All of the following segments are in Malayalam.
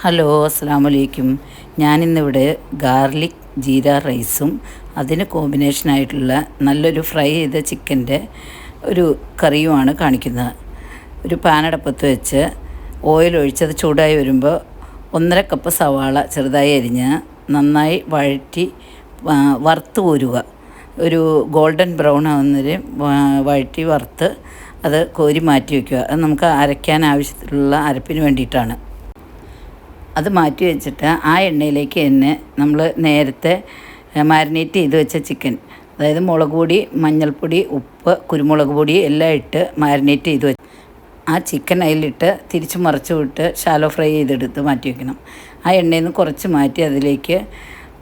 ഹലോ, അസ്സാം വലൈക്കും. ഞാനിന്നിവിടെ ഗാർലിക് ജീര റൈസും അതിന് കോമ്പിനേഷനായിട്ടുള്ള നല്ലൊരു ഫ്രൈ ചെയ്ത ചിക്കൻ്റെ ഒരു കറിയുമാണ് കാണിക്കുന്നത്. ഒരു പാനടപ്പത്ത് വെച്ച് ഓയിൽ ഒഴിച്ചത് ചൂടായി വരുമ്പോൾ 1.5 കപ്പ് സവാള ചെറുതായി അരിഞ്ഞ് നന്നായി വഴറ്റി വറുത്ത് കോരുക. ഒരു ഗോൾഡൻ ബ്രൗൺ ആവുന്നവരെ വഴറ്റി വറുത്ത് അത് കോരി മാറ്റി വയ്ക്കുക. അത് നമുക്ക് അരയ്ക്കാൻ ആവശ്യത്തിലുള്ള അരപ്പിന് വേണ്ടിയിട്ടാണ്. അത് മാറ്റി വെച്ചിട്ട് ആ എണ്ണയിലേക്ക് തന്നെ നമ്മൾ നേരത്തെ മാരിനേറ്റ് ചെയ്ത് വെച്ച ചിക്കൻ, അതായത് മുളക് പൊടി, മഞ്ഞൾപ്പൊടി, ഉപ്പ്, കുരുമുളക് പൊടി എല്ലാം ഇട്ട് മാരിനേറ്റ് ചെയ്ത് വെച്ച് ആ ചിക്കൻ അതിലിട്ട് തിരിച്ച് മറിച്ച് വിട്ട് ഷാലോ ഫ്രൈ ചെയ്തെടുത്ത് മാറ്റി വയ്ക്കണം. ആ എണ്ണയിൽ നിന്ന് കുറച്ച് മാറ്റി അതിലേക്ക്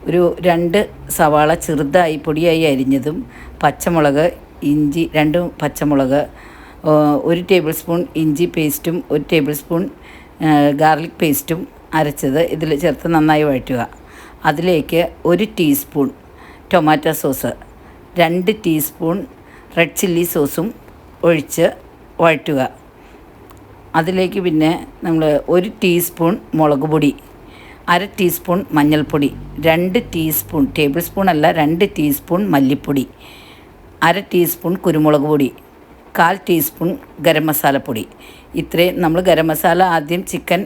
ഒരു 2 സവാള ചെറുതായി പൊടിയായി അരിഞ്ഞതും, പച്ചമുളക്, ഇഞ്ചി 2 പച്ചമുളക്, 1 ടേബിൾ സ്പൂൺ ഇഞ്ചി പേസ്റ്റും 1 ടേബിൾ സ്പൂൺ ഗാർലിക് പേസ്റ്റും അരച്ചത് ഇതിൽ ചേർത്ത് നന്നായി വഴറ്റുക. അതിലേക്ക് 1 teaspoon tomato sauce, 2 teaspoon red chilli സോസും ഒഴിച്ച് വഴറ്റുക. അതിലേക്ക് പിന്നെ നമ്മൾ 1 ടീസ്പൂൺ മുളക് പൊടി, 1/2 ടീസ്പൂൺ മഞ്ഞൾപ്പൊടി, 2 ടീസ്പൂൺ ടേബിൾ സ്പൂൺ അല്ല 2 ടീസ്പൂൺ മല്ലിപ്പൊടി, 1/2 ടീസ്പൂൺ കുരുമുളക് പൊടി, 1/4 ടീസ്പൂൺ ഗരം മസാലപ്പൊടി. ഇത്രയും നമ്മൾ ഗരം മസാല ആദ്യം ചിക്കൻ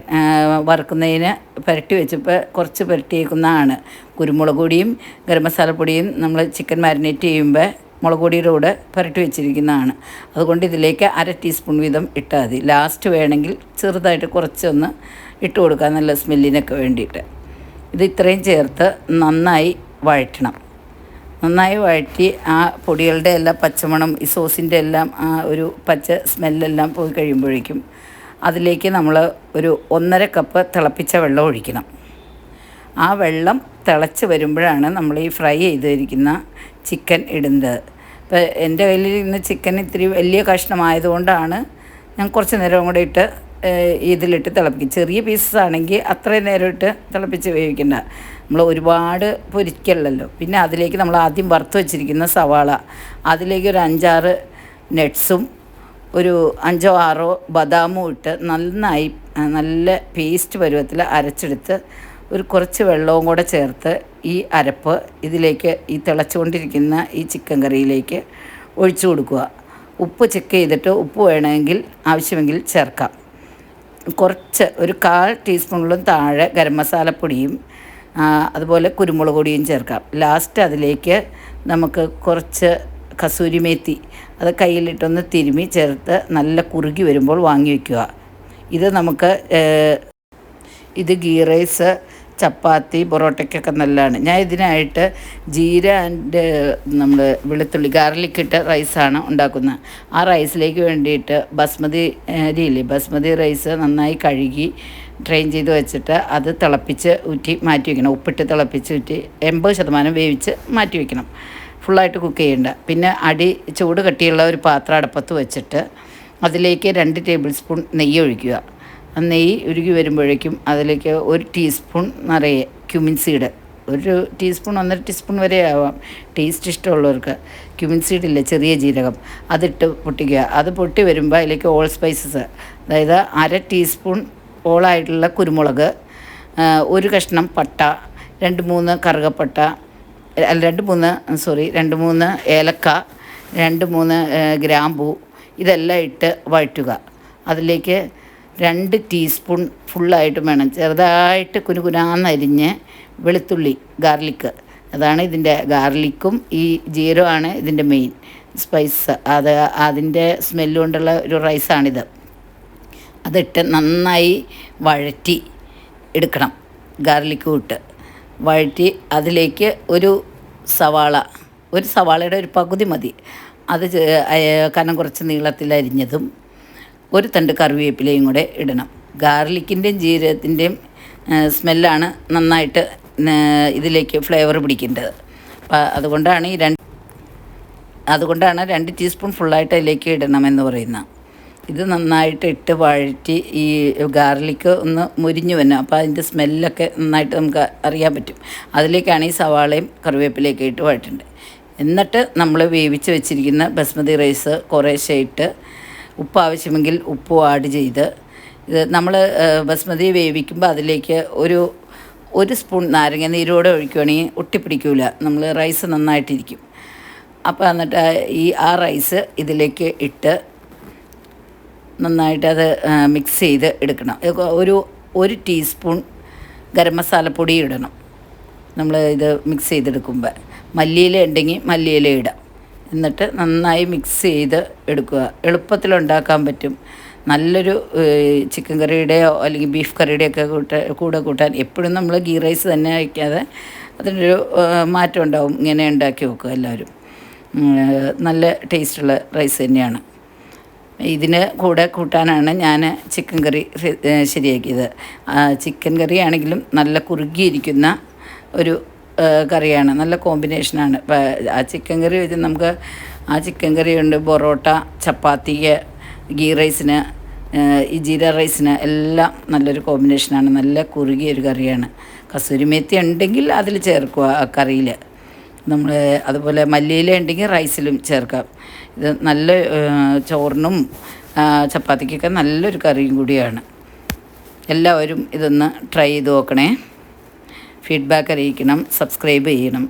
വറുക്കുന്നതിന് പുരട്ടി വെച്ചപ്പോൾ കുറച്ച് പുരട്ടിയേക്കുന്നതാണ്. കുരുമുളക് പൊടിയും ഗരം മസാലപ്പൊടിയും നമ്മൾ ചിക്കൻ മാരിനേറ്റ് ചെയ്യുമ്പോൾ മുളക് പൊടിയുടെ കൂടെ പുരട്ടി വെച്ചിരിക്കുന്നതാണ്. അതുകൊണ്ട് ഇതിലേക്ക് 1/2 ടീസ്പൂൺ വീതം ഇട്ടാൽ മതി. ലാസ്റ്റ് വേണമെങ്കിൽ ചെറുതായിട്ട് കുറച്ചൊന്ന് ഇട്ട് കൊടുക്കുക, നല്ല സ്മെല്ലിനൊക്കെ വേണ്ടിയിട്ട്. ഇത് ഇത്രയും ചേർത്ത് നന്നായി വഴറ്റണം. നന്നായി വഴറ്റി ആ പൊടികളുടെ എല്ലാം പച്ചമണം, ഈ സോസിൻ്റെ എല്ലാം ആ ഒരു പച്ച സ്മെല്ലെല്ലാം പോയി കഴിയുമ്പോഴേക്കും അതിലേക്ക് നമ്മൾ ഒരു 1.5 കപ്പ് തിളപ്പിച്ച വെള്ളം ഒഴിക്കണം. ആ വെള്ളം തിളച്ച് വരുമ്പോഴാണ് നമ്മൾ ഈ ഫ്രൈ ചെയ്തിരിക്കുന്ന ചിക്കൻ ഇടുന്നത്. ഇപ്പോൾ എൻ്റെ കയ്യിൽ ഇന്ന് ചിക്കൻ ഇത്തിരി വലിയ കഷ്ണമായതുകൊണ്ടാണ് ഞാൻ കുറച്ച് നേരം കൂടെ ഇട്ട് ഇതിലിട്ട് തിളപ്പിക്കും. ചെറിയ പീസസ് ആണെങ്കിൽ അത്രയും നേരം ഇട്ട് തിളപ്പിച്ച് വേവിക്കണ്ട, നമ്മൾ ഒരുപാട് പൊരിക്കല്ലല്ലോ. പിന്നെ അതിലേക്ക് നമ്മൾ ആദ്യം വറുത്ത് വെച്ചിരിക്കുന്ന സവാള, അതിലേക്ക് ഒരു 5-6 നട്ട്സും ഒരു 5-6 ബദാമും ഇട്ട് നന്നായി നല്ല പേസ്റ്റ് പരുവത്തിൽ അരച്ചെടുത്ത് ഒരു കുറച്ച് വെള്ളവും കൂടെ ചേർത്ത് ഈ അരപ്പ് ഇതിലേക്ക് ഈ തിളച്ചുകൊണ്ടിരിക്കുന്ന ഈ ചിക്കൻ കറിയിലേക്ക് ഒഴിച്ചു കൊടുക്കുക. ഉപ്പ് ചെക്ക് ചെയ്തിട്ട് ഉപ്പ് വേണമെങ്കിൽ ആവശ്യമെങ്കിൽ ചേർക്കാം. കുറച്ച് ഒരു 1/4 ടീസ്പൂണിലും താഴെ ഗരം മസാലപ്പൊടിയും അതുപോലെ കുരുമുളക് പൊടിയും ചേർക്കാം. ലാസ്റ്റ് അതിലേക്ക് നമുക്ക് കുറച്ച് കസൂരി മേത്തി അത് കയ്യിലിട്ടൊന്ന് തിരുമ്മി ചേർത്ത് നല്ല കുറുകി വരുമ്പോൾ വാങ്ങി വയ്ക്കുക. ഇത് നമുക്ക് ഗീ റൈസ്, ചപ്പാത്തി, പൊറോട്ടയ്ക്കൊക്കെ നല്ലതാണ്. ഞാൻ ഇതിനായിട്ട് ജീര ആൻഡ് നമ്മൾ വെളുത്തുള്ളി ഗാർലിക് ഇട്ട റൈസാണ് ഉണ്ടാക്കുന്നത്. ആ റൈസിലേക്ക് വേണ്ടിയിട്ട് ബസ്മതി അരിയില്ലേ, ബസ്മതി റൈസ് നന്നായി കഴുകി ഡ്രെയിൻ ചെയ്ത് വെച്ചിട്ട് അത് തിളപ്പിച്ച് ഊറ്റി മാറ്റി വയ്ക്കണം. ഉപ്പിട്ട് തിളപ്പിച്ച് ഊറ്റി 80% വേവിച്ച് മാറ്റി വയ്ക്കണം. ഫുള്ളായിട്ട് കുക്ക് ചെയ്യേണ്ട. പിന്നെ ചൂട് കട്ടിയുള്ള ഒരു പാത്രം അടുപ്പത്ത് വെച്ചിട്ട് അതിലേക്ക് 2 ടേബിൾ സ്പൂൺ നെയ്യ് ഒഴിക്കുക. ആ നെയ്യ് ഉരുകി വരുമ്പോഴേക്കും അതിലേക്ക് 1 ടീസ്പൂൺ നിറയെ ക്യുമിൻ സീഡ്, 1 ടീസ്പൂൺ 1.5 ടീസ്പൂൺ വരെ ആവാം, ടേസ്റ്റ് ഇഷ്ടമുള്ളവർക്ക്. ക്യുമിൻ സീഡില്ലേ, ചെറിയ ജീരകം, അതിട്ട് പൊട്ടിക്കുക. അത് പൊട്ടി വരുമ്പോൾ അതിലേക്ക് ഓൾ സ്പൈസസ്, അതായത് 1/2 ടീസ്പൂൺ ഓളായിട്ടുള്ള കുരുമുളക്, 1 കഷ്ണം പട്ട, 2-3 കറുകപ്പട്ട, 2-3 ഏലക്ക, 2-3 ഗ്രാമ്പൂ, ഇതെല്ലാം ഇട്ട് വഴറ്റുക. അതിലേക്ക് 2 ടീസ്പൂൺ ഫുള്ളായിട്ട് വേണം ചെറുതായിട്ട് കുനുകുനാന്നരിഞ്ഞ് വെളുത്തുള്ളി, ഗാർലിക്ക്, അതാണ് ഇതിൻ്റെ ഗാർലിക്കും ഈ ജീരകമാണ് ഇതിൻ്റെ മെയിൻ സ്പൈസ്. അതിൻ്റെ സ്മെല്ല് കൊണ്ടുള്ള ഒരു റൈസാണിത്. അതിട്ട് നന്നായി വഴറ്റി എടുക്കണം. ഗാർലിക്കും ഇട്ട് വഴറ്റി അതിലേക്ക് ഒരു സവാളയുടെ ഒരു പകുതി മതി, അത് കനം കുറച്ച് നീളത്തിൽ അരിഞ്ഞതും, 1 തണ്ട് കറിവേപ്പിലയും കൂടെ ഇടണം. ഗാർലിക്കിൻ്റെയും ജീരകത്തിൻ്റെയും സ്മെല്ലാണ് നന്നായിട്ട് ഇതിലേക്ക് ഫ്ലേവർ പിടിക്കേണ്ടത്. അപ്പം അതുകൊണ്ടാണ് 2 ടീസ്പൂൺ ഫുള്ളായിട്ട് അതിലേക്ക് ഇടണമെന്ന് പറയുന്നത്. ഇത് നന്നായിട്ട് ഇട്ട് വഴറ്റി ഈ ഗാർലിക്ക് ഒന്ന് മുരിഞ്ഞു വരണം. അപ്പോൾ അതിൻ്റെ സ്മെല്ലൊക്കെ നന്നായിട്ട് നമുക്ക് അറിയാൻ പറ്റും. അതിലേക്കാണ് ഈ സവാളയും കറിവേപ്പിലയൊക്കെ ഇട്ട് വഴറ്റേണ്ടത്. എന്നിട്ട് നമ്മൾ വേവിച്ച് വെച്ചിരിക്കുന്ന ബസ്മതി റൈസ് കുറേശ്ശെ ഇട്ട് ഉപ്പ് ആവശ്യമെങ്കിൽ ഉപ്പ് ആഡ് ചെയ്ത് ഇത് നമ്മൾ ബസ്മതി വേവിക്കുമ്പോൾ അതിലേക്ക് ഒരു സ്പൂൺ നാരങ്ങ നീരോടെ ഒഴിക്കുകയാണെങ്കിൽ ഒട്ടിപ്പിടിക്കില്ല, നമ്മൾ റൈസ് നന്നായിട്ടിരിക്കും. അപ്പോൾ എന്നിട്ട് ആ റൈസ് ഇതിലേക്ക് ഇട്ട് നന്നായിട്ട് അത് മിക്സ് ചെയ്ത് എടുക്കണം. ഒരു ടീസ്പൂൺ ഗരം മസാലപ്പൊടി ഇടണം നമ്മൾ ഇത് മിക്സ് ചെയ്തെടുക്കുമ്പോൾ. മല്ലിയില ഉണ്ടെങ്കിൽ മല്ലിയില ഇടാം. എന്നിട്ട് നന്നായി മിക്സ് ചെയ്ത് എടുക്കുക. എളുപ്പത്തിലുണ്ടാക്കാൻ പറ്റും. നല്ലൊരു ചിക്കൻ കറിയുടെയോ അല്ലെങ്കിൽ ബീഫ് കറിയുടെയൊക്കെ കൂടെ കൂട്ടാൻ എപ്പോഴും നമ്മൾ ഗീ റൈസ് തന്നെ വയ്ക്കാതെ അതിനൊരു മാറ്റം ഉണ്ടാവും. ഇങ്ങനെ ഉണ്ടാക്കി വെക്കുക എല്ലാവരും. നല്ല ടേസ്റ്റുള്ള റൈസ് തന്നെയാണ്. ഇതിന് കൂടെ കൂട്ടാനാണ് ഞാൻ ചിക്കൻ കറി ശരിയാക്കിയത്. ചിക്കൻ കറി ആണെങ്കിലും നല്ല കുറുകിയിരിക്കുന്ന ഒരു കറിയാണ്, നല്ല കോമ്പിനേഷനാണ്. ആ ചിക്കൻ കറി വെച്ച് നമുക്ക് ആ ചിക്കൻ കറി കൊണ്ട് പൊറോട്ട, ചപ്പാത്തിക്ക്, ഗീ റൈസിന്, ഈ ജീര റൈസിന് എല്ലാം നല്ലൊരു കോമ്പിനേഷനാണ്. നല്ല കുറുകിയൊരു കറിയാണ്. കസൂരി മേത്തി ഉണ്ടെങ്കിൽ അതിൽ ചേർക്കുക ആ കറിയിൽ. നമ്മൾ അതുപോലെ മല്ലിയില ഉണ്ടെങ്കിൽ റൈസിലും ചേർക്കാം. ഇത് നല്ല ചോറിനും ചപ്പാത്തിക്കൊക്കെ നല്ലൊരു കറിയും കൂടിയാണ്. എല്ലാവരും ഇതൊന്ന് ട്രൈ ചെയ്ത് നോക്കണേ. ഫീഡ്ബാക്ക് അറിയിക്കണം. സബ്സ്ക്രൈബ് ചെയ്യണം.